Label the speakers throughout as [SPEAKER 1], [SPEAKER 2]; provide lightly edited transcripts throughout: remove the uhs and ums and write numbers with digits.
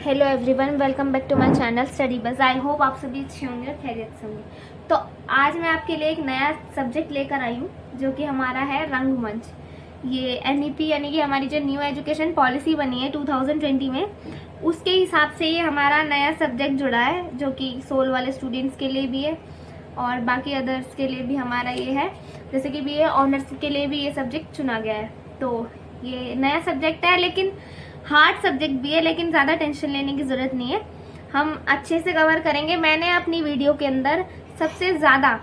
[SPEAKER 1] Hello everyone, welcome back to my channel study bus. I hope आप सभी अच्छे होंगे और खैरियत से होंगे। तो आज मैं आपके लिए एक नया सब्जेक्ट लेकर आई हूँ जो कि हमारा है रंगमंच। ये एनईपी यानी कि हमारी जो न्यू एजुकेशन पॉलिसी बनी है 2020 में, उसके हिसाब से ये हमारा नया सब्जेक्ट जुड़ा है जो कि सोल वाले स्टूडेंट्स के लिए भी है और बाकी अदर्स के लिए भी हमारा ये है। जैसे कि BA ऑनर्स के लिए भी ये सब्जेक्ट चुना गया है। तो ये नया सब्जेक्ट है, लेकिन हार्ड सब्जेक्ट भी है, लेकिन ज़्यादा टेंशन लेने की ज़रूरत नहीं है। हम अच्छे से कवर करेंगे। मैंने अपनी वीडियो के अंदर सबसे ज़्यादा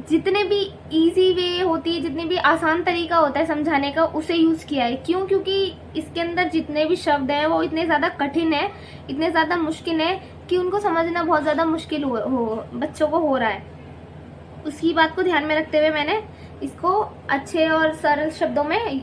[SPEAKER 1] जितने भी इजी वे होती है, जितने भी आसान तरीका होता है समझाने का, उसे यूज़ किया है। क्यों? क्योंकि इसके अंदर जितने भी शब्द हैं वो इतने ज़्यादा कठिन है, इतने ज़्यादा मुश्किल है कि उनको समझना बहुत ज़्यादा मुश्किल बच्चों को हो रहा है। उसकी बात को ध्यान में रखते हुए मैंने इसको अच्छे और सरल शब्दों में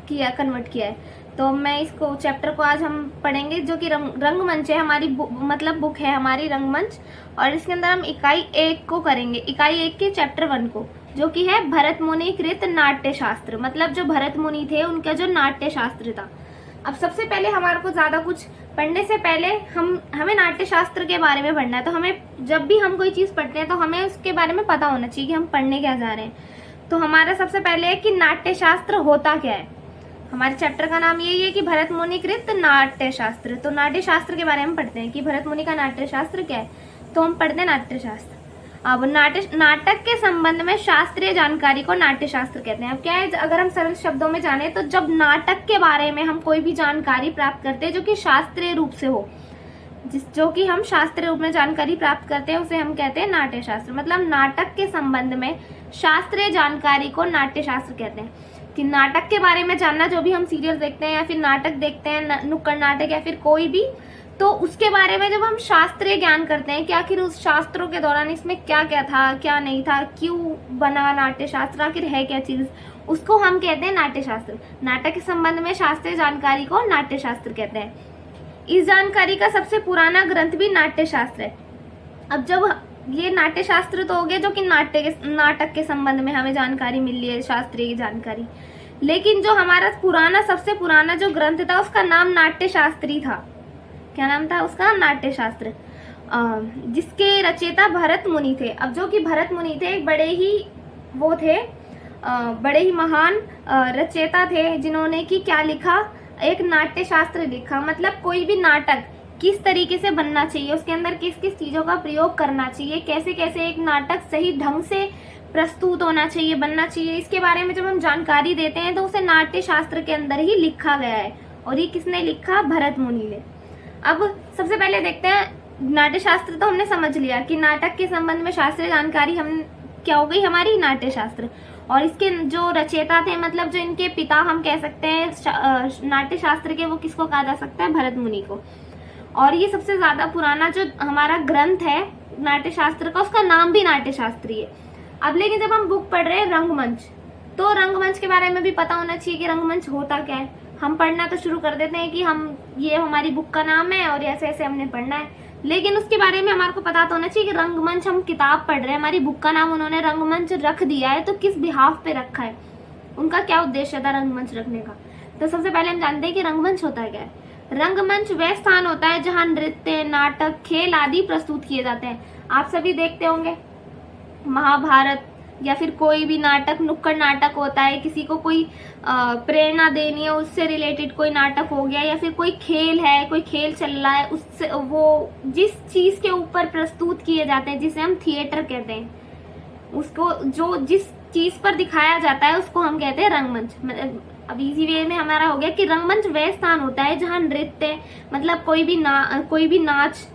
[SPEAKER 1] कन्वर्ट किया है। तो मैं इसको चैप्टर को आज हम पढ़ेंगे जो कि रंगमंच है। हमारी मतलब बुक है हमारी रंगमंच, और इसके अंदर हम इकाई 1 को करेंगे, इकाई 1 के चैप्टर 1 को, जो कि है भरत मुनि कृत नाट्य शास्त्र। मतलब जो भरत मुनि थे उनका जो नाट्य शास्त्र था। अब सबसे पहले हमारे को ज़्यादा कुछ पढ़ने से पहले हमें नाट्य शास्त्र के बारे में पढ़ना है। तो हमें जब भी हम कोई चीज़ पढ़ते हैं तो हमें उसके बारे में पता होना चाहिए कि हम पढ़ने क्या जा रहे हैं। तो हमारा सबसे पहले है कि नाट्य शास्त्र होता क्या है। हमारे चैप्टर का नाम यही है कि भरत मुनि कृत नाट्य शास्त्र। तो नाट्य शास्त्र के बारे में पढ़ते हैं कि भरत मुनि का नाट्य शास्त्र क्या है। तो हम पढ़ते हैं नाट्य शास्त्र। अब नाटक के संबंध में शास्त्रीय जानकारी को नाट्य शास्त्र कहते हैं। अब क्या है, अगर हम सरल शब्दों में जाने तो जब नाटक के बारे में हम कोई भी जानकारी प्राप्त करते हैं जो कि शास्त्रीय रूप से हो, जो कि हम शास्त्रीय रूप में जानकारी प्राप्त करते हैं, उसे हम कहते हैं नाट्य शास्त्र। मतलब नाटक के संबंध में शास्त्रीय जानकारी को नाट्य शास्त्र कहते हैं। कि नाटक के बारे में जानना, जो भी हम सीरियल देखते हैं या फिर नाटक देखते हैं, नुक्कड़ नाटक या फिर कोई भी, तो उसके बारे में जब हम शास्त्रीय ज्ञान करते हैं कि आखिर उस शास्त्रों के दौरान इसमें क्या क्या था, क्या नहीं था, क्यों बना नाट्य शास्त्र, आखिर है क्या चीज, उसको हम कहते हैं नाट्य शास्त्र। नाटक के संबंध में शास्त्रीय जानकारी को नाट्य शास्त्र कहते हैं। इस जानकारी का सबसे पुराना ग्रंथ भी नाट्य शास्त्र है। अब जब ये नाट्य शास्त्र तो हो गया जो कि नाटक के संबंध में हमें जानकारी मिल रही है, शास्त्रीय जानकारी, लेकिन जो हमारा सबसे पुराना जो ग्रंथ था उसका नाम नाट्य शास्त्री था। क्या नाम था उसका? नाट्य शास्त्र, जिसके रचयिता भरत मुनि थे। अब जो कि भरत मुनि थे एक बड़े ही महान रचयिता थे, जिन्होंने कि क्या लिखा, एक नाट्य शास्त्र लिखा। मतलब कोई भी नाटक किस तरीके से बनना चाहिए, उसके अंदर किस किस चीजों का प्रयोग करना चाहिए, कैसे कैसे एक नाटक सही ढंग से प्रस्तुत होना चाहिए, बनना चाहिए, इसके बारे में जब हम जानकारी देते हैं तो उसे नाट्य शास्त्र के अंदर ही लिखा गया है। और ये किसने लिखा? भरत मुनि ने। अब सबसे पहले देखते हैं नाट्य शास्त्र। तो हमने समझ लिया कि नाटक के संबंध में शास्त्रीय जानकारी हम क्या हो गई हमारी, नाट्य शास्त्र। और इसके जो रचयिता थे, मतलब जो इनके पिता हम कह सकते हैं नाट्य शास्त्र के, वो किसको कहा जा सकता है? भरत मुनि को। और ये सबसे ज्यादा पुराना जो हमारा ग्रंथ है नाट्य शास्त्र का, उसका नाम भी नाट्य शास्त्री है। अब लेकिन जब हम बुक पढ़ रहे हैं रंगमंच, तो रंगमंच के बारे में भी पता होना चाहिए कि रंगमंच होता क्या है। हम पढ़ना तो शुरू कर देते हैं कि ये हमारी बुक का नाम है और ऐसे ऐसे हमने पढ़ना है, लेकिन उसके बारे में हमारे को पता तो होना चाहिए कि रंगमंच हम किताब पढ़ रहे हैं, हमारी बुक का नाम उन्होंने रंगमंच रख दिया है, तो किस बिहाफ पे रखा है, उनका क्या उद्देश्य था रंगमंच रखने का। तो सबसे पहले हम जानते हैं कि रंगमंच होता क्या है। रंगमंच वह स्थान होता है जहाँ नृत्य, नाटक, खेल आदि प्रस्तुत किए जाते हैं। आप सभी देखते होंगे महाभारत या फिर कोई भी नाटक, नुक्कड़ नाटक होता है, किसी को कोई प्रेरणा देनी है उससे रिलेटेड कोई नाटक हो गया, या फिर कोई खेल है, कोई खेल चल रहा है, उससे वो जिस चीज के ऊपर प्रस्तुत किए जाते हैं, जिसे हम थिएटर कहते हैं, उसको जो जिस चीज पर दिखाया जाता है उसको हम कहते हैं रंगमंच। अब इजी वे में हमारा हो गया कि रंगमंच वह स्थान होता है जहाँ नृत्य, मतलब कोई भी नाच,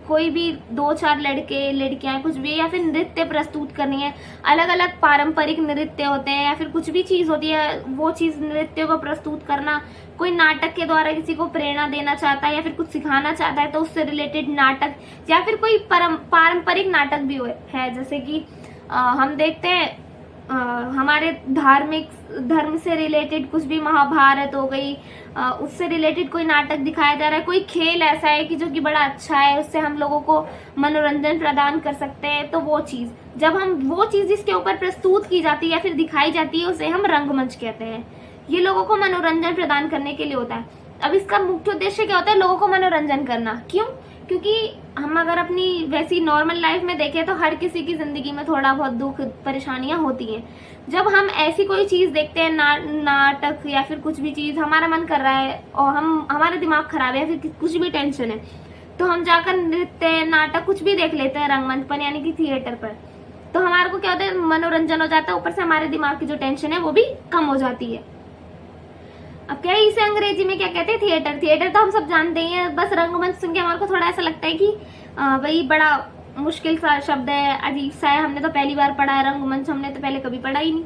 [SPEAKER 1] कोई भी 2-4 लड़के लड़कियां कुछ भी, या फिर नृत्य प्रस्तुत करनी है, अलग अलग पारंपरिक नृत्य होते हैं, या फिर कुछ भी चीज होती है, वो चीज नृत्य को प्रस्तुत करना। कोई नाटक के द्वारा किसी को प्रेरणा देना चाहता है या फिर कुछ सिखाना चाहता है, तो उससे रिलेटेड नाटक, या फिर कोई पारंपरिक नाटक भी है। जैसे कि हम देखते हैं हमारे धर्म से रिलेटेड कुछ भी, महाभारत हो गई, उससे रिलेटेड कोई नाटक दिखाया जा रहा है, कोई खेल ऐसा है कि जो कि बड़ा अच्छा है, उससे हम लोगों को मनोरंजन प्रदान कर सकते हैं, तो वो चीज जिसके ऊपर प्रस्तुत की जाती है या फिर दिखाई जाती है, उसे हम रंगमंच कहते हैं। ये लोगों को मनोरंजन प्रदान करने के लिए होता है। अब इसका मुख्य उद्देश्य क्या होता है, लोगों को मनोरंजन करना। क्यों? क्योंकि हम अगर अपनी वैसी नॉर्मल लाइफ में देखें तो हर किसी की जिंदगी में थोड़ा बहुत दुख परेशानियां होती हैं। जब हम ऐसी कोई चीज देखते हैं, नाटक या फिर कुछ भी चीज, हमारा मन कर रहा है और हमारा दिमाग खराब है या फिर कुछ भी टेंशन है, तो हम जाकर नृत्य, नाटक कुछ भी देख लेते हैं रंगमंच पर, यानी कि थिएटर पर। तो हमारे को क्या होता है, मनोरंजन हो जाता है, ऊपर से हमारे दिमाग की जो टेंशन है वो भी कम हो जाती है। अब क्या है, इसे अंग्रेजी में क्या कहते हैं, थिएटर। थिएटर तो हम सब जानते ही हैं, बस रंगमंच सुन के हमारे को थोड़ा ऐसा लगता है कि भाई बड़ा मुश्किल सा शब्द है, अजीब सा है, हमने तो पहली बार पढ़ा है। रंगमंच हमने तो पहले कभी पढ़ा ही नहीं।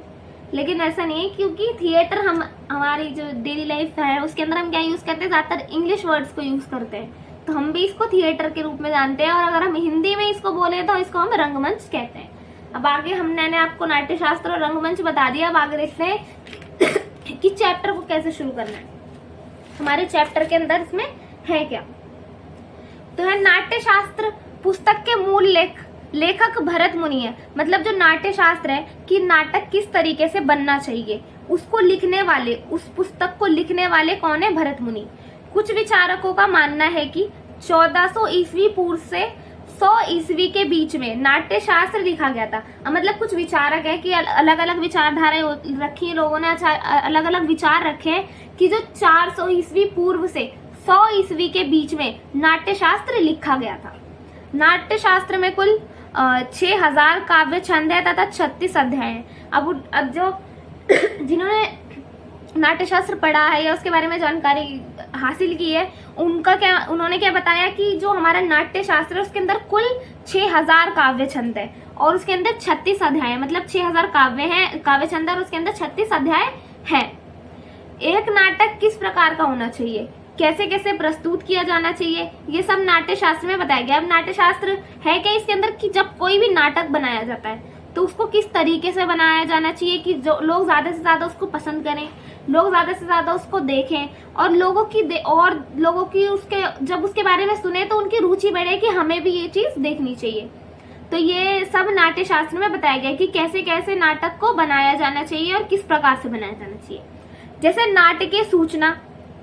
[SPEAKER 1] लेकिन ऐसा नहीं है, क्योंकि थिएटर हम हमारी जो डेली लाइफ है उसके अंदर हम क्या यूज करते हैं, ज्यादातर इंग्लिश वर्ड्स को यूज करते हैं, तो हम भी इसको थिएटर के रूप में जानते हैं। और अगर हम हिंदी में इसको बोले तो इसको हम रंगमंच कहते हैं। अब आगे मैंने आपको नाट्यशास्त्र और रंगमंच बता दिया। अब आगे देखते हैं कि चैप्टर को कैसे शुरू करना है, हमारे चैप्टर के अंदर इसमें है क्या। तो है नाट्यशास्त्र पुस्तक के मूल लेखक भरत मुनि है। मतलब जो नाट्यशास्त्र है कि नाटक किस तरीके से बनना चाहिए, उसको लिखने वाले, उस पुस्तक को लिखने वाले कौन है, भरत मुनि। कुछ विचारकों का मानना है कि 1400 ईस्वी पूर्व से 100 ईस्वी के बीच में नाट्यशास्त्र लिखा गया था। मतलब कुछ विचारक है कि अलग अलग विचारधाराएं रखी, लोगों ने अलग अलग विचार रखे हैं कि जो 400 ईस्वी पूर्व से 100 ईस्वी के बीच में नाट्यशास्त्र लिखा गया था। नाट्यशास्त्र में कुल 6000 काव्य छंद है तथा 36 अध्याय हैं। अब जो जिन्होंने नाट्यशास्त्र पढ़ा है या उसके बारे में जानकारी हासिल की है, उन्होंने क्या बताया कि जो हमारा नाट्यशास्त्र है उसके अंदर कुल 6000 काव्य छंद है और उसके अंदर 36 अध्याय है। मतलब 6000 काव्य छंद और उसके अंदर 36 अध्याय है। एक नाटक किस प्रकार का होना चाहिए, कैसे कैसे प्रस्तुत किया जाना चाहिए, ये सब नाट्यशास्त्र में बताया गया। अब नाट्यशास्त्र है क्या इसके अंदर कि जब कोई भी नाटक बनाया जाता है तो उसको किस तरीके से बनाया जाना चाहिए कि जो लोग ज्यादा से ज्यादा उसको पसंद करें, लोग ज्यादा से ज्यादा उसको देखें और लोगों की जब उसके बारे में सुने तो उनकी रुचि बढ़े कि हमें भी ये चीज देखनी चाहिए। तो ये सब नाट्यशास्त्र में बताया गया कि कैसे कैसे नाटक को बनाया जाना चाहिए और किस प्रकार से बनाया जाना चाहिए। जैसे नाटकीय सूचना,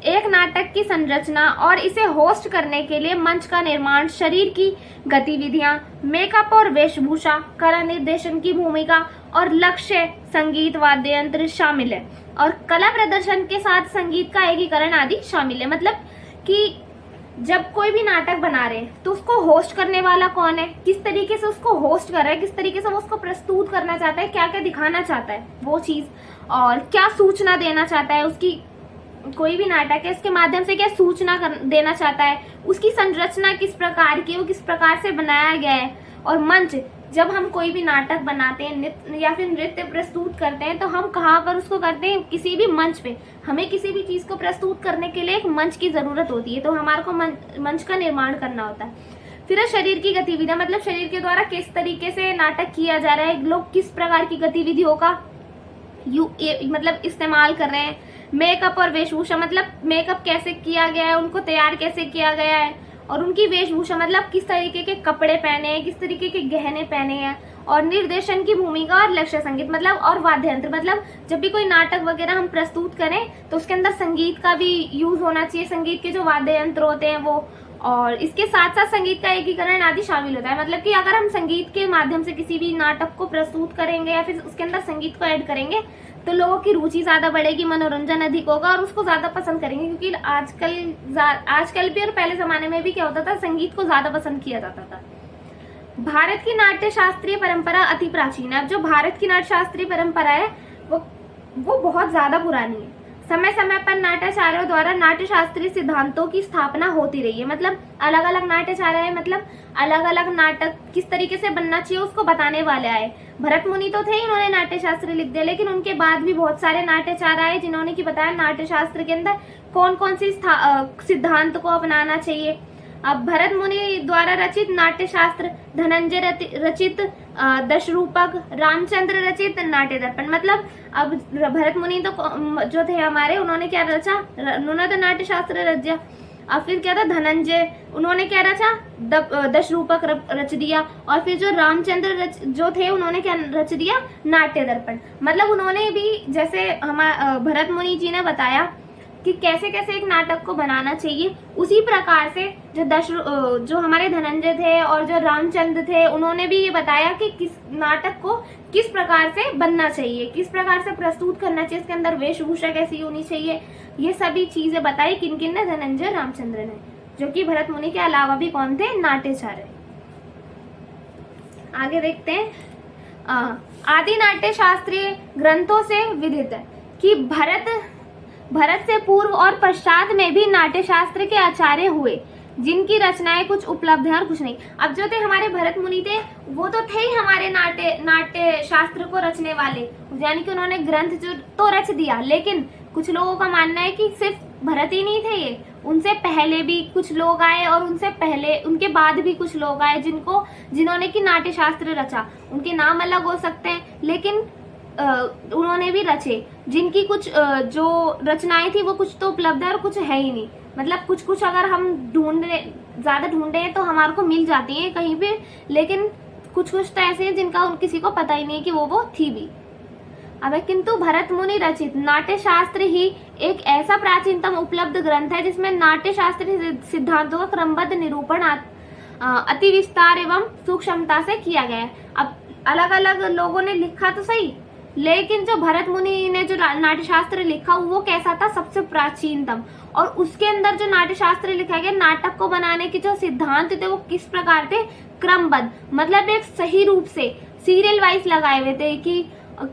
[SPEAKER 1] एक नाटक की संरचना और इसे होस्ट करने के लिए मंच का निर्माण, शरीर की गतिविधियां, मेकअप और वेशभूषा, कला निर्देशन की भूमिका और लक्ष्य, संगीत, वाद्य यंत्र शामिल है और कला प्रदर्शन के साथ संगीत का एकीकरण आदि शामिल है। मतलब कि जब कोई भी नाटक बना रहे हैं तो उसको होस्ट करने वाला कौन है, किस तरीके से उसको होस्ट कर रहा है, किस तरीके से वो उसको प्रस्तुत करना चाहता है, क्या क्या दिखाना चाहता है वो चीज, और क्या सूचना देना चाहता है। उसकी कोई भी नाटक है इसके माध्यम से क्या सूचना देना चाहता है, उसकी संरचना किस प्रकार की, वो किस प्रकार से बनाया गया है। और मंच, जब हम कोई भी नाटक बनाते हैं या फिर नृत्य प्रस्तुत करते हैं तो हम कहाँ पर उसको करते हैं, किसी भी मंच पे। हमें किसी भी चीज को प्रस्तुत करने के लिए एक मंच की जरूरत होती है, तो हमारे को मंच का निर्माण करना होता है। फिर शरीर की गतिविधियां, मतलब शरीर के द्वारा किस तरीके से नाटक किया जा रहा है, लोग किस प्रकार की गतिविधियों का मतलब इस्तेमाल कर रहे हैं। मेकअप और वेशभूषा, मतलब मेकअप कैसे किया गया है, उनको तैयार कैसे किया गया है, और उनकी वेशभूषा मतलब किस तरीके के कपड़े पहने हैं, किस तरीके के गहने पहने हैं। और निर्देशन की भूमिका और लक्ष्य, संगीत मतलब और वाद्य यंत्र, मतलब जब भी कोई नाटक वगैरह हम प्रस्तुत करें तो उसके अंदर संगीत का भी यूज होना चाहिए, संगीत के जो वाद्य यंत्र होते हैं वो, और इसके साथ साथ संगीत का एकीकरण आदि शामिल होता है। मतलब कि अगर हम संगीत के माध्यम से किसी भी नाटक को प्रस्तुत करेंगे या फिर उसके अंदर संगीत को ऐड करेंगे तो लोगों की रुचि ज्यादा बढ़ेगी, मनोरंजन अधिक होगा और उसको ज्यादा पसंद करेंगे। क्योंकि आजकल भी और पहले जमाने में भी क्या होता था, संगीत को ज्यादा पसंद किया जाता था। भारत की नाट्य शास्त्रीय परंपरा अति प्राचीन है। अब जो भारत की नाट्य शास्त्रीय परंपरा है वो बहुत ज्यादा पुरानी है। समय समय पर नाट्याचार्यों द्वारा नाट्य शास्त्रीय सिद्धांतों की स्थापना होती रही है। मतलब अलग अलग नाट्याचार्य है, मतलब अलग अलग नाटक किस तरीके से बनना चाहिए उसको बताने वाले आए। भरत मुनि तो थे, इन्होंने नाट्य शास्त्र लिख दिया, लेकिन उनके बाद भी बहुत सारे नाट्याचार्य आए जिन्होंने की बताया नाट्य शास्त्र के अंदर कौन कौन सी सिद्धांत को अपनाना चाहिए। अब भरत मुनि द्वारा रचित नाट्य शास्त्र, धनंजय रचित दशरूपक, रामचंद्र रचित नाट्य दर्पण। मतलब अब भरत मुनि तो जो थे हमारे, उन्होंने क्या रचा, उन्होंने तो नाट्य शास्त्र रच दिया। अब फिर क्या था, धनंजय, उन्होंने क्या रचा, दशरूपक रच दिया। और फिर जो रामचंद्र जो थे उन्होंने क्या रच दिया, नाट्य दर्पण। मतलब उन्होंने भी, जैसे भरत मुनि जी ने बताया कि कैसे कैसे एक नाटक को बनाना चाहिए। उसी प्रकार से जो हमारे धनंजय थे और जो रामचंद्र थे, उन्होंने भी ये बताया कि किस नाटक को किस प्रकार से बनना चाहिए, किस प्रकार से प्रस्तुत करना चाहिए, इसके अंदर वेशभूषा कैसी होनी चाहिए। ये सभी चीजें बताई किन किन ने? धनंजय रामचंद्र ने, जो कि भरत मुनि के अलावा भी कौन थे? नाट्याचार्य। आगे देखते हैं। आदि नाट्य शास्त्रीय ग्रंथों से विदित है कि भरत से पूर्व और पश्चात में भी नाट्य शास्त्र के आचार्य हुए, जिनकी रचनाएं कुछ उपलब्ध हैं और कुछ नहीं। अब जो थे हमारे भरत मुनि थे, वो तो थे ही हमारे नाट्य शास्त्र को रचने वाले, यानी कि उन्होंने ग्रंथ जो तो रच दिया। लेकिन कुछ लोगों का मानना है कि सिर्फ भरत ही नहीं थे ये, उनसे पहले भी कुछ लोग आए और उनके बाद भी कुछ लोग आए जिन्होंने की नाट्य शास्त्र रचा। उनके नाम अलग हो सकते हैं, लेकिन उन्होंने भी रचे, जिनकी कुछ जो रचनाएं थी वो कुछ तो उपलब्ध है और कुछ है ही नहीं। मतलब कुछ अगर हम ज्यादा ढूंढे तो हमारे को मिल जाती है कहीं पे, लेकिन कुछ तो ऐसे हैं जिनका किसी को पता ही नहीं कि वो थी भी। अब किंतु भरत मुनि रचित नाट्य शास्त्र ही एक ऐसा प्राचीनतम उपलब्ध ग्रंथ है जिसमें नाट्य शास्त्रीय सिद्धांतों का क्रमबद्ध निरूपण अति विस्तार एवं सूक्ष्मता से किया गया है। अब अलग अलग लोगों ने लिखा तो सही, लेकिन जो भरत मुनि ने जो नाट्य शास्त्र लिखा वो कैसा था? सबसे प्राचीनतम। और उसके अंदर जो नाट्य शास्त्र लिखा गया, नाटक को बनाने के जो सिद्धांत थे वो किस प्रकार थे? क्रमबद्ध, मतलब एक सही रूप से सीरियल वाइज लगाए हुए थे कि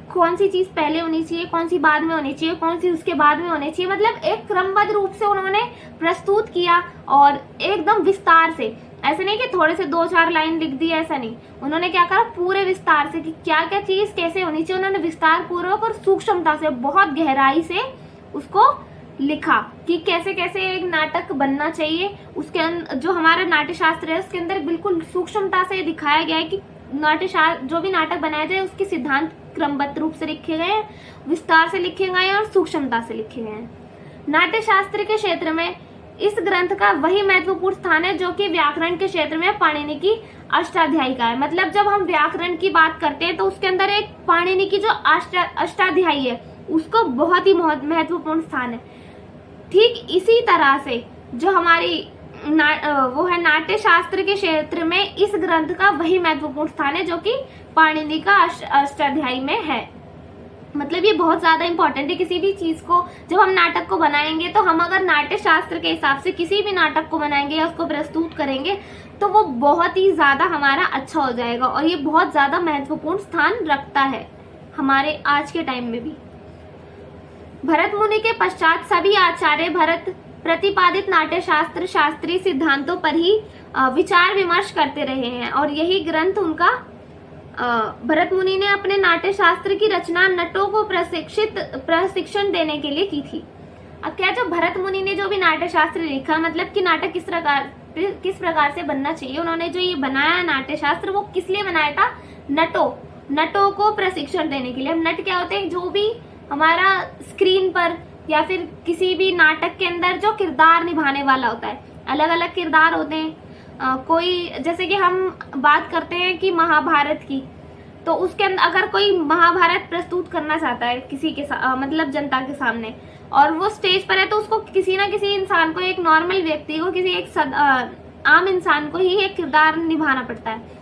[SPEAKER 1] कौन सी चीज पहले होनी चाहिए, कौन सी बाद में होनी चाहिए, कौन सी उसके बाद में होनी चाहिए। मतलब एक क्रमबद्ध रूप से उन्होंने प्रस्तुत किया और एकदम विस्तार से। ऐसे नहीं कि थोड़े से 2-4 लाइन लिख दी, ऐसा नहीं। उन्होंने क्या करा? पूरे विस्तार से कि क्या क्या चीज कैसे होनी चाहिए, उन्होंने विस्तार पूर्वक और सूक्ष्मता से, बहुत गहराई से उसको लिखा कि कैसे कैसे एक नाटक बनना चाहिए। उसके जो हमारा नाट्य शास्त्र है उसके अंदर बिल्कुल सूक्ष्मता से दिखाया गया है कि जो भी नाटक बनाए थे उसके सिद्धांत क्रमबद्ध रूप से लिखे गए हैं, विस्तार से लिखे गए हैं और सूक्ष्मता से लिखे गए हैं। नाट्य शास्त्र के क्षेत्र में इस ग्रंथ का वही महत्वपूर्ण स्थान है जो कि व्याकरण के क्षेत्र में पाणिनि की अष्टाध्यायी का है। मतलब जब हम व्याकरण की बात करते हैं तो उसके अंदर एक पाणिनि की जो अष्टाध्यायी है उसको बहुत ही महत्वपूर्ण स्थान है। ठीक इसी तरह से जो हमारी वो है नाट्य शास्त्र के क्षेत्र में इस ग्रंथ का वही महत्वपूर्ण स्थान है जो कि पाणिनि का अष्टाध्यायी में है। मतलब ये बहुत ज्यादा इंपॉर्टेंट है। किसी भी चीज को जब हम नाटक को बनाएंगे तो हम अगर नाट्य शास्त्र के हिसाब से किसी भी नाटक को बनाएंगे या उसको प्रस्तुत करेंगे तो वो बहुत ही ज्यादा हमारा अच्छा हो जाएगा। और ये बहुत ज्यादा महत्वपूर्ण स्थान रखता है हमारे आज के टाइम में भी। भरत मुनि के पश्चात सभी आचार्य भरत प्रतिपादित नाट्य शास्त्र शास्त्रीय सिद्धांतों पर ही विचार विमर्श करते रहे हैं और यही ग्रंथ उनका भरत मुनि ने अपने नाट्य शास्त्र की रचना नटों को प्रशिक्षण देने के लिए की थी। अब क्या, जो भरत मुनि ने जो भी नाट्य शास्त्र लिखा, मतलब कि नाटक किस प्रकार से बनना चाहिए, उन्होंने जो ये बनाया नाट्य शास्त्र वो किस लिए बनाया था? नटों को प्रशिक्षण देने के लिए। अब नट क्या होते हैं? जो भी हमारा स्क्रीन पर या फिर किसी भी नाटक के अंदर जो किरदार निभाने वाला होता है, अलग अलग किरदार होते हैं। कोई, जैसे कि हम बात करते हैं कि महाभारत की, तो उसके अंदर अगर कोई महाभारत प्रस्तुत करना चाहता है किसी के मतलब जनता के सामने, और वो स्टेज पर है, तो उसको किसी ना किसी इंसान को, एक नॉर्मल व्यक्ति को, किसी एक आम इंसान को ही एक किरदार निभाना पड़ता है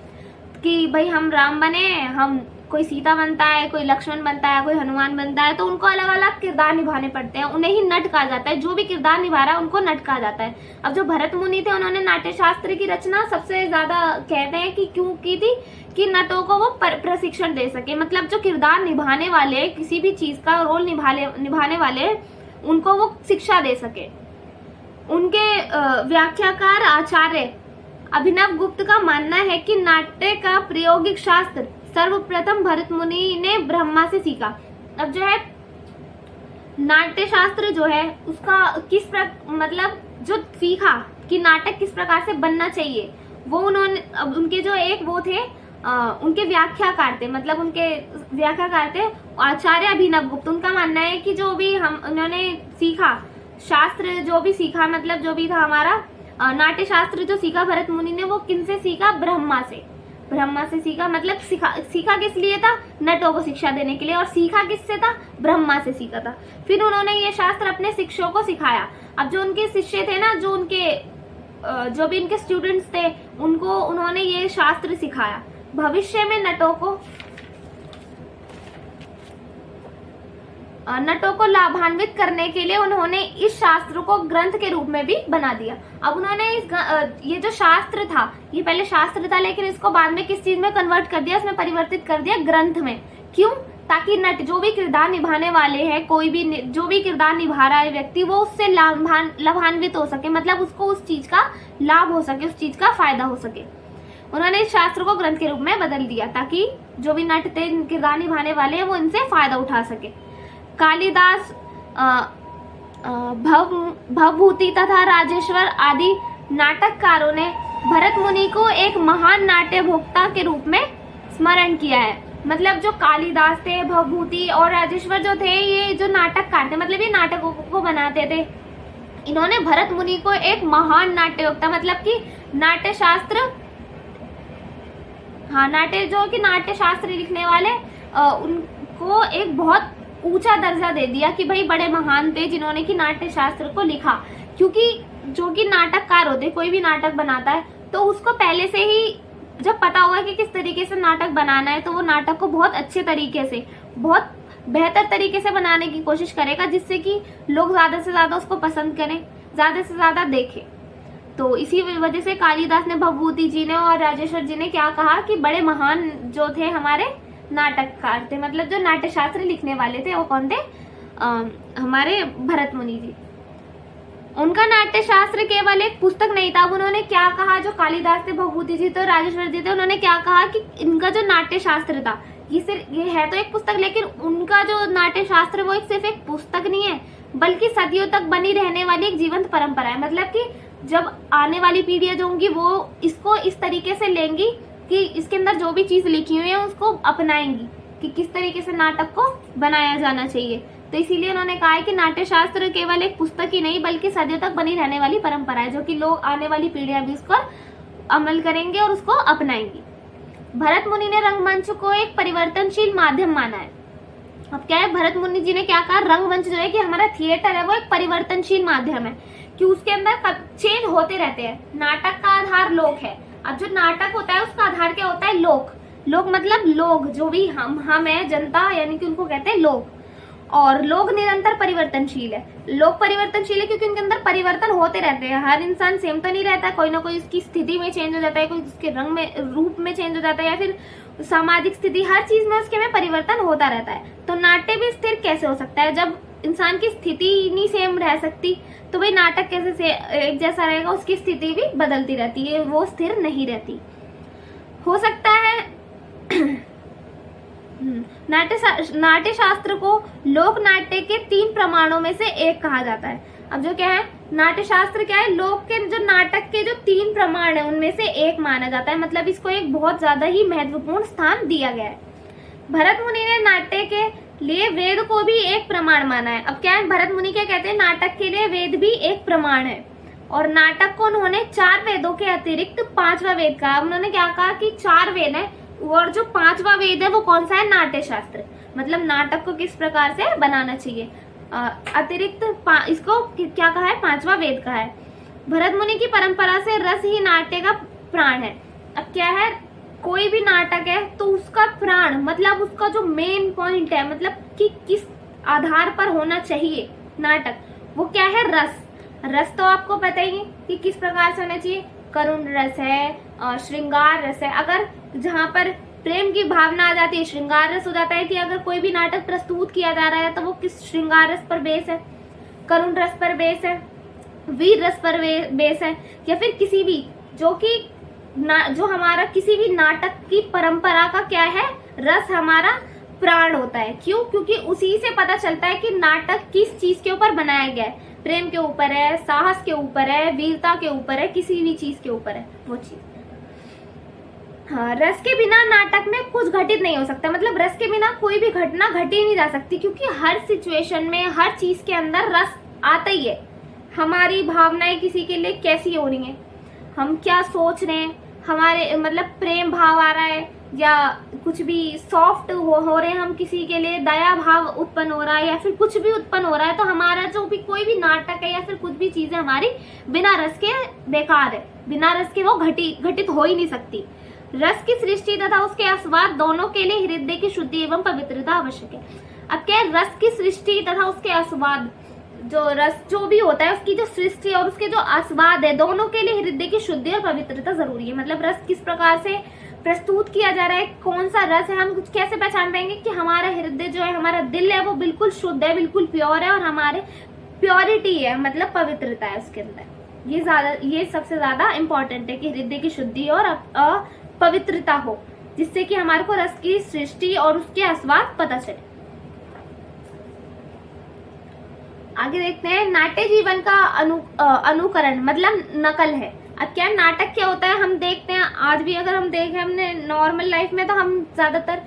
[SPEAKER 1] कि भाई हम राम बने, हम कोई सीता बनता है, कोई लक्ष्मण बनता है, कोई हनुमान बनता है, तो उनको अलग अलग किरदार निभाने पड़ते हैं। उन्हें ही नट कहा जाता है। जो भी किरदार निभा रहा है उनको नट कहा जाता है। अब जो भरत मुनि थे उन्होंने नाट्य शास्त्र की रचना सबसे ज्यादा कहते हैं कि क्यों की थी कि नटों को वो प्रशिक्षण दे सके। मतलब जो किरदार निभाने वाले, किसी भी चीज का रोल निभाने वाले, उनको वो शिक्षा दे सके। उनके व्याख्याकार आचार्य अभिनव गुप्त का मानना है कि नाट्य का प्रायोगिक शास्त्र सर्वप्रथम भरत मुनि ने ब्रह्मा से सीखा। अब जो है नाट्य शास्त्र जो है उसका मतलब जो सीखा कि नाटक किस प्रकार से बनना चाहिए, वो उन्होंने, उनके जो एक वो थे उनके व्याख्याकार थे, मतलब उनके व्याख्याकार थे आचार्य अभिनव गुप्त। उनका मानना है कि जो भी उन्होंने सीखा शास्त्र, जो भी सीखा, मतलब जो भी था हमारा नाट्य शास्त्र जो सीखा भरत मुनि ने, वो किनसे सीखा? ब्रह्मा से। ब्रह्मा से सीखा, मतलब सीखा किस लिए था? नटों को शिक्षा देने के लिए। और सीखा किससे था? ब्रह्मा से सीखा था। फिर उन्होंने ये शास्त्र अपने शिष्यों को सिखाया। अब जो उनके शिष्य थे ना, जो भी इनके स्टूडेंट्स थे, उनको उन्होंने ये शास्त्र सिखाया। भविष्य में नटों को लाभान्वित करने के लिए उन्होंने इस शास्त्र को ग्रंथ के रूप में भी बना दिया। अब उन्होंने ये जो शास्त्र था, ये पहले शास्त्र था, लेकिन इसको बाद में किस चीज में कन्वर्ट कर दिया? इसमें परिवर्तित कर दिया ग्रंथ में। क्यों? ताकि नट जो भी किरदार निभाने वाले हैं, कोई भी जो भी किरदार निभा रहा है व्यक्ति, वो उससे लाभान्वित हो सके, मतलब उसको उस चीज का लाभ हो सके, उस चीज का फायदा हो सके। उन्होंने इस शास्त्र को ग्रंथ के रूप में बदल दिया ताकि जो भी नट थे, किरदार निभाने वाले हैं, वो इनसे फायदा उठा सके। कालिदास, भवभूति तथा राजेश्वर आदि नाटककारों ने भरत मुनि को एक महान नाट्य भोक्ता के रूप में स्मरण किया है। मतलब जो कालिदास थे, भवभूति और राजेश्वर जो थे, ये जो नाटककार थे, मतलब ये नाटकों को बनाते थे, इन्होंने भरत मुनि को एक महान नाट्य भोक्ता, मतलब कि नाट्य शास्त्र लिखने वाले, उनको एक बहुत ऊंचा दर्जा दे दिया कि भाई बड़े महान थे जिन्होंने कि नाट्य शास्त्र को लिखा। क्योंकि जो कि नाटककार होते, कोई भी नाटक बनाता है तो उसको पहले से ही जब पता होगा कि किस तरीके से नाटक बनाना है, तो वो नाटक को बहुत अच्छे तरीके से, बहुत बेहतर तरीके से बनाने की कोशिश करेगा, जिससे कि लोग ज्यादा से ज्यादा उसको पसंद करें, ज्यादा से ज्यादा देखें। तो इसी वजह से कालिदास ने, भवभूति जी ने और राजेश्वर जी ने क्या कहा कि बड़े महान जो थे हमारे नाटककार थे, मतलब जो नाट्य शास्त्र लिखने वाले थे, वो कौन थे? हमारे भरत मुनि जी। उनका नाट्य शास्त्र केवल एक पुस्तक नहीं था। अब उन्होंने क्या कहा, जो कालिदास थे, भवभूति जी थे, राजेश्वर जी थे, उन्होंने क्या कहा कि इनका जो नाट्य शास्त्र था, ये है तो एक पुस्तक, लेकिन उनका जो नाट्य शास्त्र वो सिर्फ एक पुस्तक नहीं है, बल्कि सदियों तक बनी रहने वाली एक जीवंत परंपरा है। मतलब कि जब आने वाली पीढ़ियां जो होंगी, वो इसको इस तरीके से लेंगी कि इसके अंदर जो भी चीज लिखी हुई है उसको अपनाएंगी कि किस तरीके से नाटक को बनाया जाना चाहिए। तो इसीलिए उन्होंने कहा है कि नाट्य शास्त्र केवल एक पुस्तक ही नहीं, बल्कि सदियों तक बनी रहने वाली परंपरा है, जो कि लोग, आने वाली पीढ़ियां भी उसको अमल करेंगे और उसको अपनाएंगी। भरत मुनि ने रंगमंच को एक परिवर्तनशील माध्यम माना है। अब क्या है, भरत मुनि जी ने क्या कहा, रंगमंच जो है कि हमारा थिएटर है, वो एक परिवर्तनशील माध्यम है, कि उसके अंदर चेंज होते रहते हैं। नाटक का आधार लोक है। अब जो नाटक होता है उसका आधार क्या होता है? लोक मतलब लोग, जो भी हम है, जनता, यानी कि उनको कहते हैं लोग। और लोग निरंतर परिवर्तनशील है। लोग परिवर्तनशील है क्योंकि उनके अंदर परिवर्तन होते रहते हैं। हर इंसान सेम तो नहीं रहता, कोई ना कोई उसकी स्थिति में चेंज हो जाता है, कोई उसके रंग में, रूप में चेंज हो जाता है, या फिर सामाजिक स्थिति, हर चीज में उसके में परिवर्तन होता रहता है। तो नाट्य भी स्थिर कैसे हो सकता है? जब इंसान की स्थिति नहीं सेम रह सकती, तो भाई नाटक कैसे एक जैसा रहेगा? उसकी स्थिति भी बदलती रहती है, वो स्थिर नहीं रहती। हो सकता है नाट्य शास्त्र को लोक नाट्य के 3 प्रमाणों में से एक कहा जाता है। अब जो क्या है, नाट्य शास्त्र क्या है? लोक के जो नाटक के जो 3 प्रमाण है, उनमें से एक माना जाता है। मतलब इसको एक बहुत ज्यादा ही महत्वपूर्ण स्थान दिया गया है। भरत मुनि ने नाट्य के लिए वेद को भी एक प्रमाण माना है। अब क्या है, भरत मुनि क्या कहते हैं, नाटक के लिए वेद भी एक प्रमाण है। और नाटक को उन्होंने 4 वेदों के अतिरिक्त 5वां वेद कहा। उन्होंने क्या कहा कि 4 वेद है, और जो 5वां वेद है वो कौन सा है? नाट्य शास्त्र। मतलब नाटक को किस प्रकार से बनाना चाहिए, अतिरिक्त इसको क्या कहा है? 5वां वेद कहा है। भरत मुनि की परंपरा से रस ही नाट्य का प्राण है। अब क्या है, कोई भी नाटक है तो उसका प्राण, मतलब उसका जो मेन पॉइंट है, मतलब कि किस आधार पर होना चाहिए नाटक, वो क्या है? रस। रस तो आपको पता ही है कि किस प्रकार से होना चाहिए। करुण रस है, श्रृंगार रस है। अगर जहाँ पर प्रेम की भावना आ जाती है, श्रृंगार रस हो जाता है। कि अगर कोई भी नाटक प्रस्तुत किया जा रहा है तो वो किस श्रृंगार रस पर बेस है? करुण रस पर बेस है, वीर रस पर बेस है, या फिर किसी भी जो हमारा किसी भी नाटक की परंपरा का क्या है? रस हमारा प्राण होता है। क्यों? क्योंकि उसी से पता चलता है कि नाटक किस चीज के ऊपर बनाया गया है। प्रेम के ऊपर है, साहस के ऊपर है, वीरता के ऊपर है, किसी भी चीज के ऊपर है वो चीज। हाँ, रस के बिना नाटक में कुछ घटित नहीं हो सकता। मतलब रस के बिना कोई भी घटना घटी ही नहीं जा सकती, क्योंकि हर सिचुएशन में, हर चीज के अंदर रस आता ही है। हमारी भावनाएं किसी के लिए कैसी हो रही हैं, हम क्या सोच रहे हैं, हमारे मतलब प्रेम भाव आ रहा है या कुछ भी सॉफ्ट हो रहे हैं हम किसी के लिए, दया भाव उत्पन्न हो रहा है या फिर कुछ भी उत्पन्न हो रहा है, तो हमारा जो भी कोई भी नाटक है या फिर कुछ भी चीजें हमारी बिना रस के बेकार है, बिना रस के वो घटित हो ही नहीं सकती। रस की सृष्टि तथा उसके आस्वाद दोनों के लिए हृदय की शुद्धि एवं पवित्रता आवश्यक है। अब क्या है, रस की सृष्टि तथा उसके आस्वाद, जो रस जो भी होता है उसकी जो सृष्टि और उसके जो आस्वाद है, दोनों के लिए हृदय की शुद्धि और पवित्रता जरूरी है। मतलब रस किस प्रकार से प्रस्तुत किया जा रहा है, कौन सा रस है, हम कुछ कैसे पहचान पाएंगे कि हमारा हृदय जो है, हमारा दिल है वो बिल्कुल शुद्ध है, बिल्कुल प्योर है और हमारे प्योरिटी है, मतलब पवित्रता है उसके अंदर। ये सबसे ज्यादा इंपॉर्टेंट है कि हृदय की शुद्धि और पवित्रता हो, जिससे कि हमारे को रस की सृष्टि और उसके आस्वाद पता चले। आगे देखते हैं, नाट्य जीवन का अनुकरण मतलब नकल है। अब क्या नाटक क्या होता है, हम देखते हैं आज भी, अगर हम देखें हमने नॉर्मल लाइफ में तो हम ज्यादातर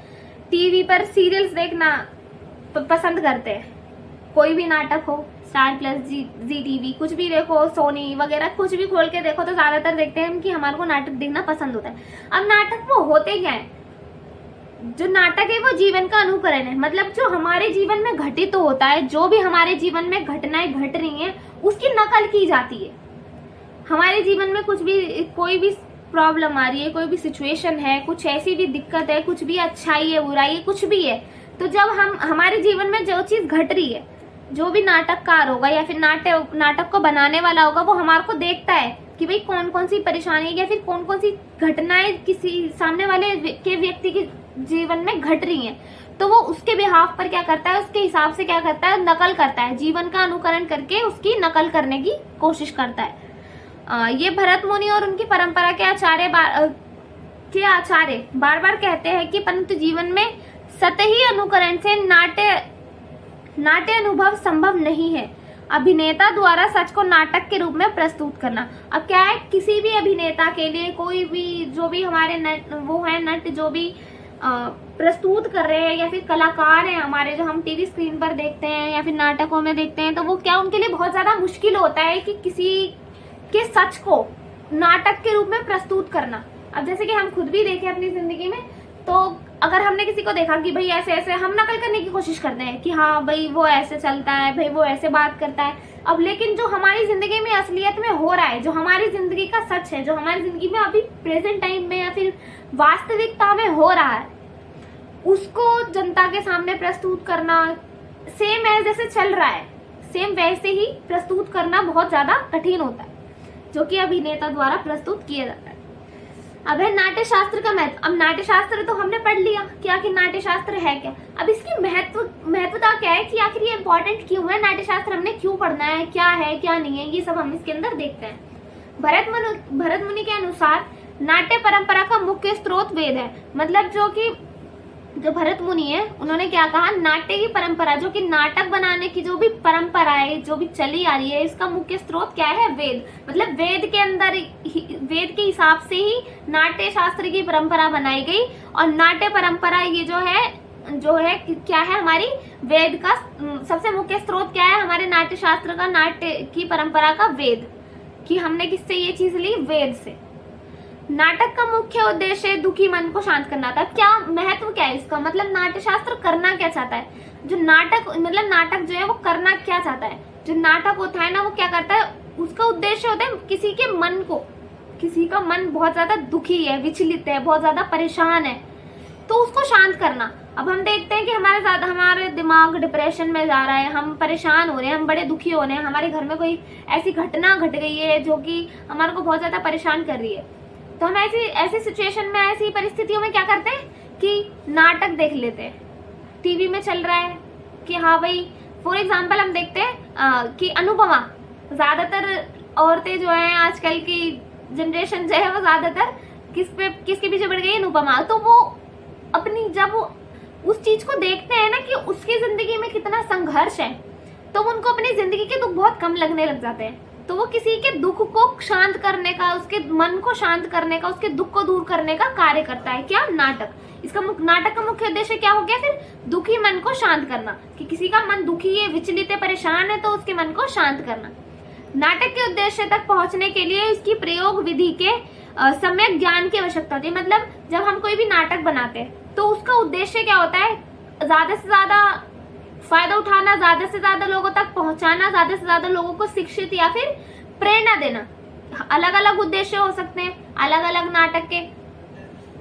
[SPEAKER 1] टीवी पर सीरियल्स देखना पसंद करते हैं। कोई भी नाटक हो, स्टार प्लस, जी टीवी, कुछ भी देखो, सोनी वगैरह कुछ भी खोल के देखो, तो ज्यादातर देखते हैं कि हमारे को नाटक देखना पसंद होता है। अब नाटक वो होते क्या है, जो नाटक है वो जीवन का अनुकरण है, मतलब जो हमारे जीवन में घटित होता है, जो भी हमारे जीवन में घटनाएं घट रही हैं उसकी नकल की जाती है। हमारे जीवन में कुछ भी, कोई भी प्रॉब्लम आ रही है, कोई भी सिचुएशन है, कुछ ऐसी भी दिक्कत है, कुछ भी अच्छाई है, बुराई है, कुछ भी है, तो जब हम हमारे जीवन में जो चीज घट रही है, जो भी नाटककार होगा या फिर नाटक को बनाने वाला होगा, वो हमारे को देखता है कि भाई कौन कौन सी परेशानी या फिर कौन कौन सी घटनाएं किसी सामने वाले के व्यक्ति के जीवन में घट रही हैं, तो वो उसके बिहाफ पर क्या करता है, उसके हिसाब से क्या करता है, नकल करता है, जीवन का अनुकरण करके उसकी नकल करने की कोशिश करता है। ये भरत मुनि और उनकी परंपरा के आचार्य बार बार कहते हैं कि परंतु जीवन में सतही अनुकरण से नाट्य अनुभव संभव नहीं है। अभिनेता द्वारा सच को नाटक के रूप में प्रस्तुत करना। अब क्या है, किसी भी अभिनेता के लिए, कोई भी जो भी हमारे नट जो भी प्रस्तुत कर रहे हैं या फिर कलाकार हैं हमारे, जो हम टीवी स्क्रीन पर देखते हैं या फिर नाटकों में देखते हैं, तो वो क्या, उनके लिए बहुत ज्यादा मुश्किल होता है कि किसी के सच को नाटक के रूप में प्रस्तुत करना। अब जैसे कि हम खुद भी देखें अपनी जिंदगी में, तो अगर हमने किसी को देखा कि भाई ऐसे ऐसे, हम नकल करने की कोशिश करते हैं कि हाँ भाई वो ऐसे चलता है, भाई वो ऐसे बात करता है। अब लेकिन जो हमारी जिंदगी में असलियत में हो रहा है, जो हमारी जिंदगी का सच है, जो हमारी जिंदगी में अभी प्रेजेंट टाइम में या फिर वास्तविकता में हो रहा है, उसको जनता के सामने प्रस्तुत करना, सेम है जैसे चल रहा है, सेम वैसे ही प्रस्तुत करना बहुत ज्यादा कठिन होता है, जो कि अभिनेता द्वारा प्रस्तुत किया जाता है। अब है नाट्य शास्त्र का महत्व। अब नाट्य शास्त्र तो हमने पढ़ लिया कि आखिर नाट्य शास्त्र है क्या। अब इसकी महत्वता क्या है, कि आखिर ये इंपॉर्टेंट क्यों है, नाट्य शास्त्र हमने क्यों पढ़ना है, क्या है क्या नहीं है, ये सब हम इसके अंदर देखते हैं। भरत मुनि के अनुसार नाट्य परंपरा का मुख्य स्रोत वेद है। मतलब जो भरत मुनि है, उन्होंने क्या कहा, नाट्य की परंपरा, जो कि नाटक बनाने की जो भी परंपरा है, जो भी चली आ रही है, इसका मुख्य स्रोत क्या है, वेद। मतलब वेद के अंदर, वेद के हिसाब से ही नाट्य शास्त्र की परंपरा बनाई गई। और नाट्य परंपरा ये जो है क्या है, हमारी वेद का सबसे मुख्य स्रोत क्या है, हमारे नाट्य शास्त्र का, नाट्य की परंपरा का वेद, कि हमने किससे ये चीज ली, वेद से। नाटक का मुख्य उद्देश्य दुखी मन को शांत करना था। क्या महत्व क्या है इसका, मतलब नाट्य शास्त्र करना क्या चाहता है, जो नाटक, मतलब नाटक जो है वो करना क्या चाहता है। जो नाटक होता है ना, वो क्या करता है, उसका उद्देश्य होता है किसी के मन को, किसी का मन बहुत ज्यादा दुखी है, विचलित है, बहुत ज्यादा परेशान है, तो उसको शांत करना। अब हम देखते हैं कि हमारे दिमाग डिप्रेशन में जा रहा है, हम परेशान हो रहे हैं, हम बड़े दुखी हो रहे हैं, हमारे घर में कोई ऐसी घटना घट गई है जो कि हमारे को बहुत ज्यादा परेशान कर रही है, तो हम ऐसी सिचुएशन में, ऐसी परिस्थितियों में क्या करते हैं कि नाटक देख लेते हैं। टीवी में चल रहा है कि हाँ भाई, फॉर एग्जांपल हम देखते हैं कि अनुपमा, ज्यादातर औरतें जो हैं आजकल की जनरेशन जो है वो ज्यादातर किसके पीछे पड़ गई, अनुपमा। तो वो अपनी, जब वो उस चीज को देखते हैं ना कि उसकी जिंदगी में कितना संघर्ष है, तो उनको अपनी जिंदगी के दुख बहुत कम लगने लग जाते हैं। तो वो किसी के दुख को शांत करने का, उसके मन को शांत करने का, उसके दुख को दूर करने का कार्य करता है क्या, नाटक। इसका नाटक का मुख्य उद्देश्य क्या हो गया, फिर दुखी मन को शांत करना, कि किसी का मन दुखी है, विचलित है, परेशान है, तो उसके मन को शांत करना। नाटक के उद्देश्य तक पहुंचने के लिए इसकी प्रयोग विधि के सम्यक ज्ञान की आवश्यकता होती है। मतलब जब हम कोई भी नाटक बनाते हैं तो उसका उद्देश्य क्या होता है, ज्यादा से ज्यादा फायदा उठाना, ज्यादा से ज्यादा लोगों तक पहुंचाना, ज्यादा से ज्यादा लोगों को शिक्षित या फिर प्रेरणा देना। अलग अलग उद्देश्य हो सकते हैं अलग अलग नाटक के,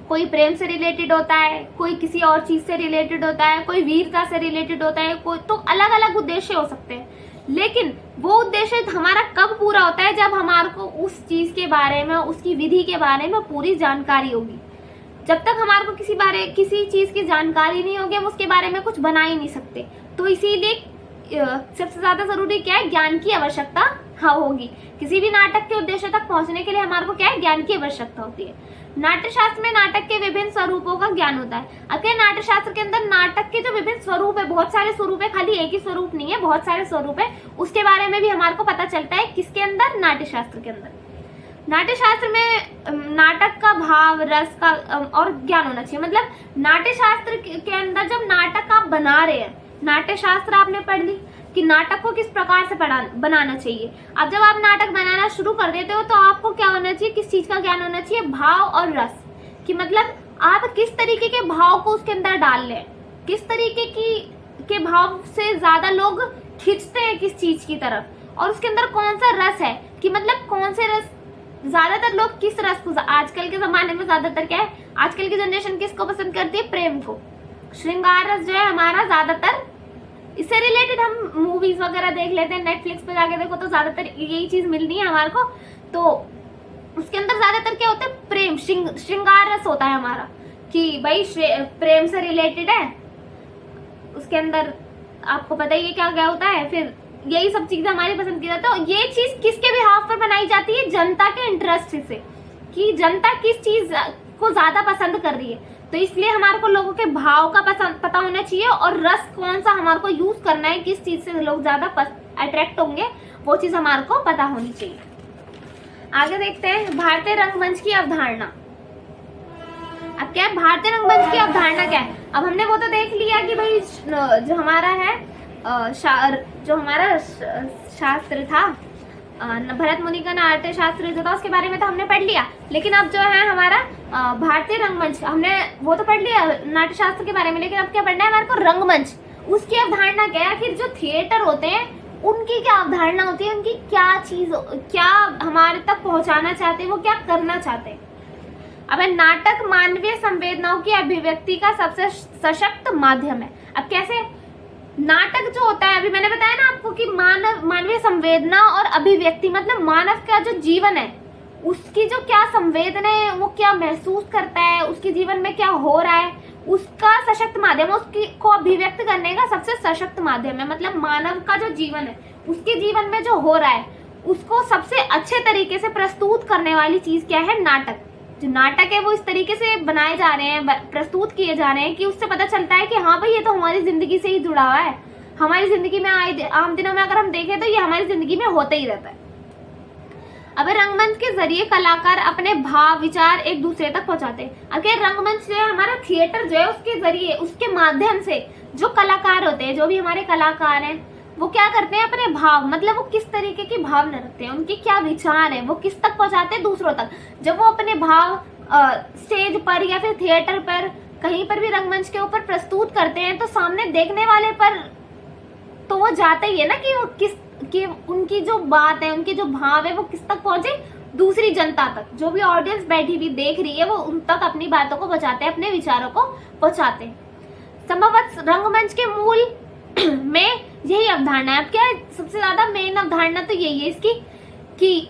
[SPEAKER 1] कोई प्रेम से रिलेटेड होता है, कोई किसी और चीज से रिलेटेड होता है, कोई वीरता से रिलेटेड होता है, कोई तो अलग अलग उद्देश्य हो सकते हैं। लेकिन वो उद्देश्य हमारा कब पूरा होता है, जब हमारे को उस चीज के बारे में, उसकी विधि के बारे में पूरी जानकारी होगी। जब तक हमारे को किसी चीज की जानकारी नहीं होगी हम उसके बारे में कुछ बना ही नहीं सकते। तो इसीलिए सबसे ज्यादा जरूरी क्या है, ज्ञान की आवश्यकता होगी। किसी भी नाटक के उद्देश्य तक पहुंचने के लिए हमारे को क्या है, ज्ञान की आवश्यकता होती है। नाट्य शास्त्र में नाटक के विभिन्न स्वरूपों का ज्ञान होता है। अगर नाट्य शास्त्र के अंदर नाटक के जो विभिन्न स्वरूप है, बहुत सारे स्वरूप है, खाली एक ही स्वरूप नहीं है, बहुत सारे स्वरूप है, उसके बारे में भी हमारे को पता चलता है। किसके अंदर, नाट्य शास्त्र के अंदर। नाट्य शास्त्र में नाटक का भाव, रस का और ज्ञान होना चाहिए। मतलब नाट्य शास्त्र के अंदर जब नाटक आप बना रहे हैं, नाट्य शास्त्र आपने पढ़ ली कि नाटक को किस प्रकार से बनाना चाहिए। अब जब आप नाटक बनाना शुरू कर देते हो तो आपको क्या होना चाहिए, किस चीज का ज्ञान होना चाहिए, भाव और रस कि मतलब आप किस तरीके के भाव को उसके अंदर डाल रहे हैं, किस तरीके के भाव से ज्यादा लोग खींचते हैं किस चीज की तरफ, और उसके अंदर कौन सा रस है कि मतलब कौन से रस, ज्यादातर लोग किस रस को, आजकल के जमाने में ज्यादातर क्या है, आजकल की जनरेशन किसको पसंद करती है, प्रेम को। श्रृंगार रस जो है हमारा ज्यादातर, इससे रिलेटेड हम मूवीज वगैरह देख लेते हैं, नेटफ्लिक्स पे जाके देखो तो ज्यादातर यही चीज मिलनी है हमारे को। तो उसके अंदर ज्यादातर क्या होता है, प्रेम, श्रृंगार रस होता है हमारा कि भाई प्रेम से रिलेटेड है। उसके अंदर आपको पता ही है क्या क्या होता है, फिर यही सब चीजें हमारी पसंद की जाती है। और ये चीज किसके बिहाफ पर बनाई जाती है, जनता के इंटरेस्ट से, कि जनता किस चीज को ज्यादा पसंद कर रही है। तो इसलिए हमारे को लोगों के भाव का पता होना चाहिए और रस कौन सा हमारे को यूज करना है, किस चीज से लोग ज्यादा अट्रैक्ट होंगे, वो चीज हमारे को पता होनी चाहिए। आगे देखते हैं भारतीय रंगमंच की अवधारणा। अब क्या है भारतीय रंगमंच की अवधारणा क्या है। अब हमने वो तो देख लिया कि भाई जो हमारा है जो हमारा शास्त्र था, भरत मुनि का नाट्य शास्त्र जो था उसके बारे में तो हमने पढ़ लिया। लेकिन अब जो है हमारा भारतीय रंगमंच, हमने वो तो पढ़ लिया नाट्य शास्त्र के बारे में, लेकिन अब क्या पढ़ना है हमारे को, रंगमंच। उसकी अवधारणा क्या है, आखिर जो थिएटर होते हैं उनकी क्या अवधारणा होती है, उनकी क्या चीज, क्या हमारे तक पहुंचाना चाहते हैं, वो क्या करना चाहते हैं। अब नाटक मानवीय संवेदनाओं की अभिव्यक्ति का सबसे सशक्त माध्यम है। अब कैसे, नाटक जो होता है, अभी मैंने बताया ना आपको कि मानवीय संवेदना और अभिव्यक्ति, मतलब मानव का जो जीवन है उसकी जो क्या संवेदना है, वो क्या महसूस करता है, उसके जीवन में क्या हो रहा है, उसका सशक्त माध्यम, उसकी को अभिव्यक्त करने का सबसे सशक्त माध्यम है। मतलब मानव का जो जीवन है, उसके जीवन में जो हो रहा है उसको सबसे अच्छे तरीके से प्रस्तुत करने वाली चीज क्या है, नाटक। जो नाटक है वो इस तरीके से बनाए जा रहे हैं, प्रस्तुत किए जा रहे हैं कि उससे पता चलता है कि हाँ भाई ये तो हमारी जिंदगी से ही जुड़ा हुआ है, हमारी जिंदगी में आम दिनों में अगर हम देखें तो ये हमारी जिंदगी में होता ही रहता है। अब रंगमंच के जरिए कलाकार अपने भाव विचार एक दूसरे तक पहुंचाते हैं। अगर रंगमंच जो है हमारा थिएटर जो है उसके जरिए, उसके माध्यम से जो कलाकार होते हैं, जो भी हमारे कलाकार हैं, वो क्या करते हैं, अपने भाव, मतलब वो किस तरीके की भावना रखते हैं, उनके क्या विचार है, वो किस तक पहुंचाते हैं, दूसरों तक। जब वो अपने भाव स्टेज पर या फिर थिएटर पर कहीं पर भी रंगमंच के ऊपर प्रस्तुत करते हैं तो सामने देखने वाले पर तो वो जाता ही है ना कि उनकी जो बात है, उनके जो भाव है वो किस तक पहुंचे, दूसरी जनता तक। जो भी ऑडियंस बैठी हुई देख रही है वो उन तक अपनी बातों को पहुंचाते हैं, अपने विचारों को पहुंचाते हैं। संभवतः रंगमंच के मूल में यही अवधारणा है। अब क्या है, सबसे ज्यादा मेन अवधारणा तो यही है इसकी कि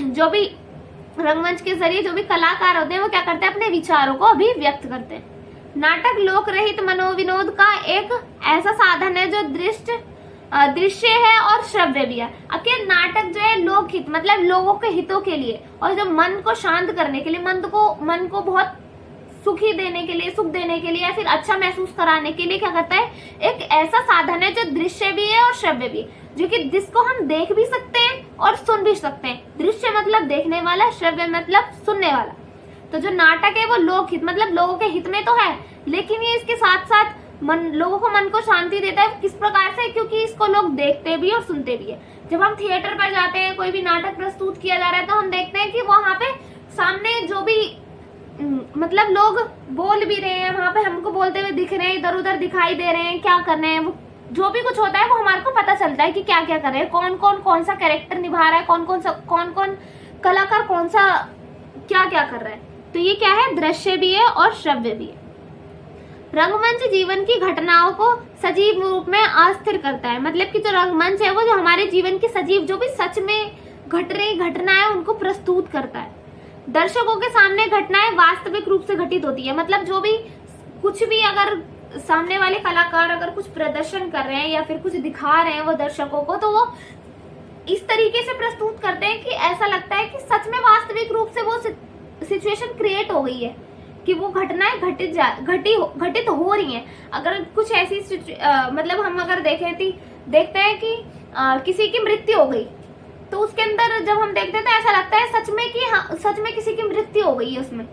[SPEAKER 1] जो भी रंगमंच के जरिए जो भी कलाकार होते हैं वो क्या करते हैं, अपने विचारों को अभिव्यक्त करते हैं। नाटक लोक रहित मनोविनोद का एक ऐसा साधन है जो दृश्य है और श्रव्य भी है। अब क्या, नाटक जो है लोकहित, मतलब लोगों के हितों के लिए और जो मन को शांत करने के लिए, मन को बहुत सुखी देने के लिए, सुख देने के लिए या फिर अच्छा महसूस कराने के लिए क्या करता है, एक ऐसा साधन है जो दृश्य भी है और श्रव्य भी, जो कि जिसको हम देख भी सकते हैं और सुन भी सकते हैं। दृश्य मतलब देखने वाला, श्रव्य मतलब सुनने वाला। तो जो नाटक है वो लोकहित, मतलब लोगों के हित में तो है, लेकिन ये इसके साथ साथ लोगों को मन को शांति देता है। किस प्रकार से, क्योंकि इसको लोग देखते भी और सुनते भी है। जब हम थिएटर पर जाते हैं, कोई भी नाटक प्रस्तुत किया जा रहा है तो हम देखते हैं कि वहां पे सामने जो भी मतलब लोग बोल भी रहे हैं, वहां पे हमको बोलते हुए दिख रहे हैं, इधर उधर दिखाई दे रहे हैं, क्या कर रहे हैं, वो जो भी कुछ होता है वो हमारे को पता चलता है कि क्या क्या कर रहे हैं, कौन सा कैरेक्टर निभा रहा है, कौन कौन कलाकार कौन सा क्या क्या कर रहा है। तो ये क्या है, दृश्य भी है और श्रव्य भी है। रंगमंच जीवन की घटनाओं को सजीव रूप में अस्थिर करता है। मतलब कि जो रंगमंच है वो जो हमारे जीवन की सजीव, जो भी सच में घट रही घटना है, उनको प्रस्तुत करता है। दर्शकों के सामने घटनाएं वास्तविक रूप से घटित होती है। मतलब जो भी कुछ भी अगर सामने वाले कलाकार अगर कुछ प्रदर्शन कर रहे हैं या फिर कुछ दिखा रहे हैं वो दर्शकों को, तो वो इस तरीके से प्रस्तुत करते हैं कि ऐसा लगता है कि सच में वास्तविक रूप से वो सिचुएशन क्रिएट हो गई है, कि वो घटनाएं घटित हो रही हैं। अगर कुछ ऐसी मतलब हम अगर देखते हैं कि किसी की मृत्यु हो गई, तो उसके अंदर जब हम देखते हैं तो ऐसा लगता है सच में कि हाँ, सच में किसी की मृत्यु हो गई है उसमें,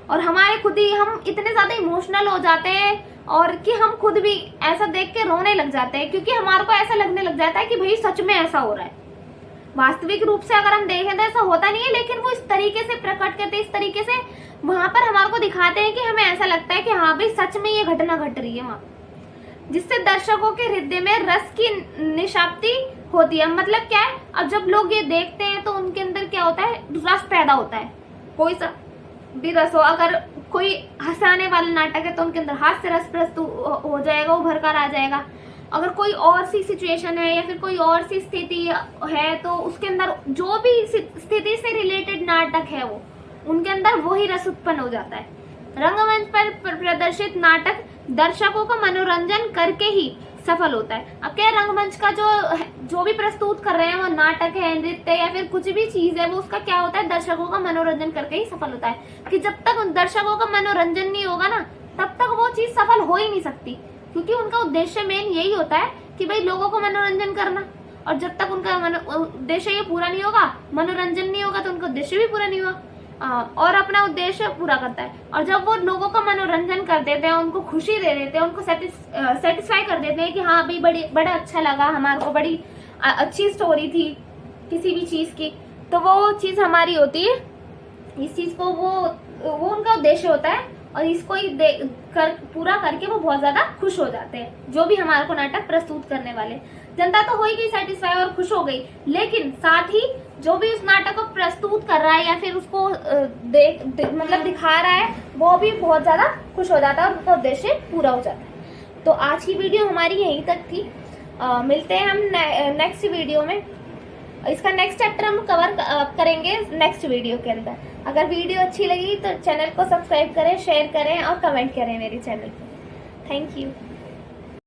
[SPEAKER 1] और हमारे खुद ही हम इतने ज्यादा इमोशनल हो जाते हैं और कि हम खुद भी ऐसा देख के रोने लग जाते हैं, क्योंकि हमारे को ऐसा लगने लग जाता है कि भाई सच में ऐसा हो रहा है। वास्तविक रूप से अगर हम देखें तो ऐसा होता नहीं है, लेकिन वो इस तरीके से प्रकट करते, इस तरीके से वहां पर हमारे को दिखाते हैं कि हमें ऐसा लगता है कि हाँ भाई सच में ये घटना घट रही है वहां, जिससे दर्शकों के हृदय में रस की निशाप्ति होती है। मतलब क्या है, अब जब लोग ये देखते हैं तो उनके अंदर क्या होता है, रस पैदा होता है। कोई सा भी रस हो, अगर कोई हंसाने वाला नाटक है तो उनके अंदर हास्य रस प्रस्तुत हो जाएगा, उभर कर आ जाएगा। अगर कोई और सी सिचुएशन है या फिर कोई और सी स्थिति है तो उसके अंदर जो भी स्थिति से रिलेटेड नाटक है वो उनके अंदर वही रस उत्पन्न हो जाता है। रंगमंच पर प्रदर्शित नाटक दर्शकों का मनोरंजन करके ही सफल होता है। अब क्या, रंगमंच का जो भी प्रस्तुत कर रहे हैं वो नाटक है, नृत्य या फिर कुछ भी चीज है, वो उसका क्या होता है, दर्शकों का मनोरंजन करके ही सफल होता है। कि जब तक दर्शकों का मनोरंजन नहीं होगा ना, तब तक वो चीज सफल हो ही नहीं सकती, क्योंकि उनका उद्देश्य मेन यही होता है कि भाई लोगों को मनोरंजन करना, और जब तक उनका उद्देश्य ये पूरा नहीं होगा, मनोरंजन नहीं होगा, तो उनका उद्देश्य भी पूरा नहीं हुआ, और अपना उद्देश्य पूरा करता है। और जब वो लोगों का मनोरंजन कर देते हैं, उनको खुशी दे देते हैं, उनको सेटिस्फाई कर देते हैं कि हाँ भाई बड़ा अच्छा लगा, हमारे को बड़ी अच्छी स्टोरी थी किसी भी चीज की, तो वो चीज हमारी होती है। इस चीज को वो उनका उद्देश्य होता है, और इसको ही पूरा करके वो बहुत ज्यादा खुश हो जाते हैं, जो भी हमारे को नाटक प्रस्तुत करने वाले। जनता तो हो ही गई सेटिस्फाई और खुश हो गई, लेकिन साथ ही जो भी उस नाटक को प्रस्तुत कर रहा है या फिर उसको मतलब दिखा रहा है, वो भी बहुत ज्यादा खुश हो जाता है और उनका उद्देश्य पूरा हो जाता है। तो आज की वीडियो हमारी यहीं तक थी। मिलते हैं हम नेक्स्ट वीडियो में। इसका नेक्स्ट चैप्टर हम कवर करेंगे नेक्स्ट वीडियो के अंदर। अगर वीडियो अच्छी लगी तो चैनल को सब्सक्राइब करें, शेयर करें और कमेंट करें मेरे चैनल पे। Thank you.